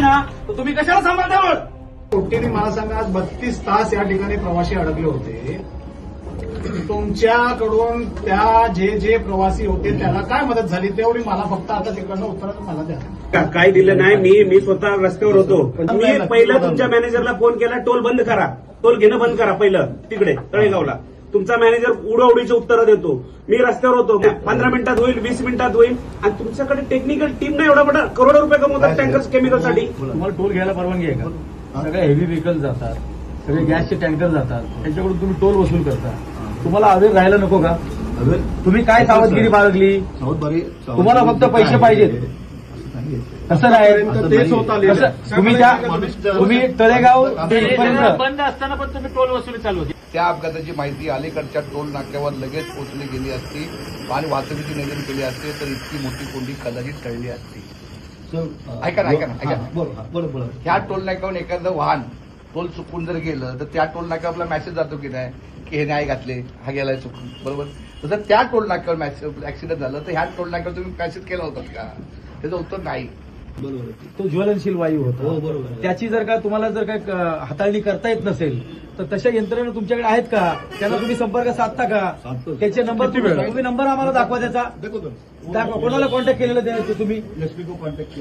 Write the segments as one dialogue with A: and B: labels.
A: तर तुम्ही कशाला सांभाळता?
B: पोट्टेने मला सांगा, आज 32 तास या ठिकाणी प्रवासी अडकले होते. तुमच्याकडून त्या जे प्रवासी होते त्याला काय मदत झाली तेवढी मला फक्त आता तिकडनं उत्तर मला द्या.
C: काय दिलं नाही. मी स्वतः रस्त्यावर होतो. मी पहिलं तुमच्या मॅनेजरला फोन केला, टोल बंद करा, टोल घेणं बंद करा. पहिलं तिकडे तळेगावला तुमचा मॅनेजर उडवडीची उत्तरं देतो. मी रस्त्यावर होतो. 15 मिनिटात होईल, 20 मिनिटात होईल. आणि तुमच्याकडे टेक्निकल टीम नाही एवढा मोठा करोडो रुपये कमवतात टँकर्स केमिकलसाठी.
D: तुम्हाला टोल घ्यायला परवानगी आहे का? सगळे हेवी व्हेकल जातात, सगळे गॅसचे टँकर जातात, त्याच्याकडून तुम्ही टोल वसूल करता. तुम्हाला अवेर राहायला नको का? तुम्ही काय सावधगिरी बाळगली? तुम्हाला फक्त पैसे पाहिजेत कसं नाही?
B: तेच होत आले.
D: तुम्ही तळेगाव
A: बंद असताना पण तुम्ही टोल वसुली चालू होती.
E: त्या अपघाताची माहिती अलीकडच्या टोल नाक्यावर लगेच पोहोचली गेली असती आणि वाहतुकीची नियोजन केली असते तर इतकी मोठी कोंडी कदाचित टळली असती. ऐका ना.
B: बरोबर.
E: ह्या टोल नाक्यावर एखादं वाहन टोल चुकून जर गेलं तर त्या टोल नाक्यावर आपला मेसेज जातो की नाही की हे नाही घातले, हा गेलाय चुकून, बरोबर. तसं त्या टोल नाक्यावर ऍक्सिडेंट झालं तर ह्या टोल नाक्यावर तुम्ही मेसेज केला होता का? त्याचं उत्तर नाही.
D: तो ज्वलनशील वायू होता. त्याची जर का तुम्हाला जर काय हाताळणी करता येत नसेल तर तशा यंत्रणा तुमच्याकडे आहेत का? त्यांना तुम्ही संपर्क साधता का? त्याचे नंबर तुम्ही नंबर आम्हाला दाखवा. त्याचा दाखवा. कोणाला कॉन्टॅक्ट केलेलं द्यायचं तुम्ही?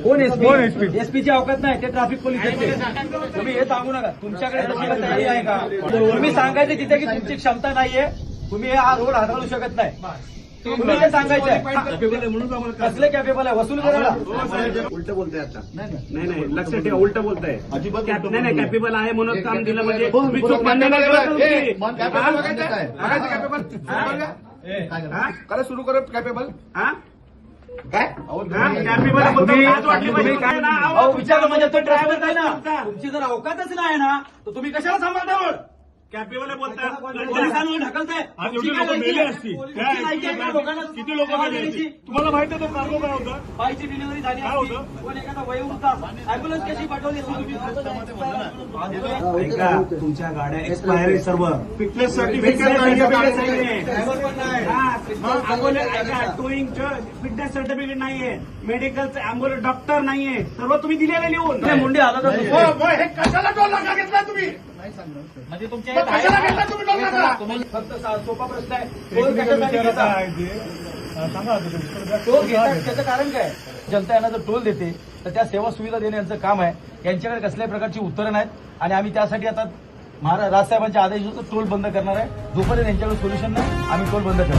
D: कोण एसपी? एसपीची अवकात नाही, ते ट्रॅफिक पोलीस आहेत. तुम्ही हे सांगू नका. तुमच्याकडे तशी तयारी आहे का? तुम्ही सांगायचं तिथे की तुमची क्षमता नाहीये, तुम्ही हा रोड हाताळू शकत नाही. तुम्ही ते सांगायचं कसले कॅपेबल आहे वसूल करायला?
C: उलट बोलताय आता. नाही लक्षात ठेवा, उलट बोलताय. नाही कॅपेबल आहे म्हणून काम दिलं म्हणजे तुम्ही चूक मान्य नाही
E: करा सुरू करत कॅपेबल.
D: विचार म्हणजे तो ड्रायव्हर आहे ना, तुमची जर अवकातच नाही ना तर तुम्ही कशाला सांभाळता?
C: कॅपेबल बोलताय.
D: पोलिसांवर ढकलताय.
A: किती लोक तुम्हाला माहिती आहे तो कार्गो काय होता?
D: बाईची डिलिव्हरी झाली पण एखादा वयोवृद्ध अँब्युलन्स कशी पाठवली?
C: ऐका, तुमच्या गाड्या एक्सपायर आहे सर्व.
B: फिटनेस सर्टिफिकेट
C: टोईंगचं फिटनेस सर्टिफिकेट नाहीये, मेडिकलचं अँब्युलन्स डॉक्टर नाहीये, सर्व तुम्ही दिलेलं लिहून.
D: मुंडे आला तर
B: हे कशाला टोल नाका घेतला तुम्ही?
D: म्हणजे तुमच्या
B: कशाला घेतला तुम्ही टोल नाका?
D: फक्त सोपा प्रश्न आहे. टोल कशासाठी घेता? टोल घेतात त्याचं कारण काय? जनता यांना जर टोल देते तर त्या सेवा सुविधा देणे यांचं काम आहे. यांच्याकडे कसल्याही प्रकारची उत्तरं नाहीत आणि आम्ही त्यासाठी आता राजसाहेबांच्या आदेशानुसार टोल बंद करणार आहे. जोपर्यंत यांच्याकडे सोल्युशन नाही आम्ही टोल बंद करणार.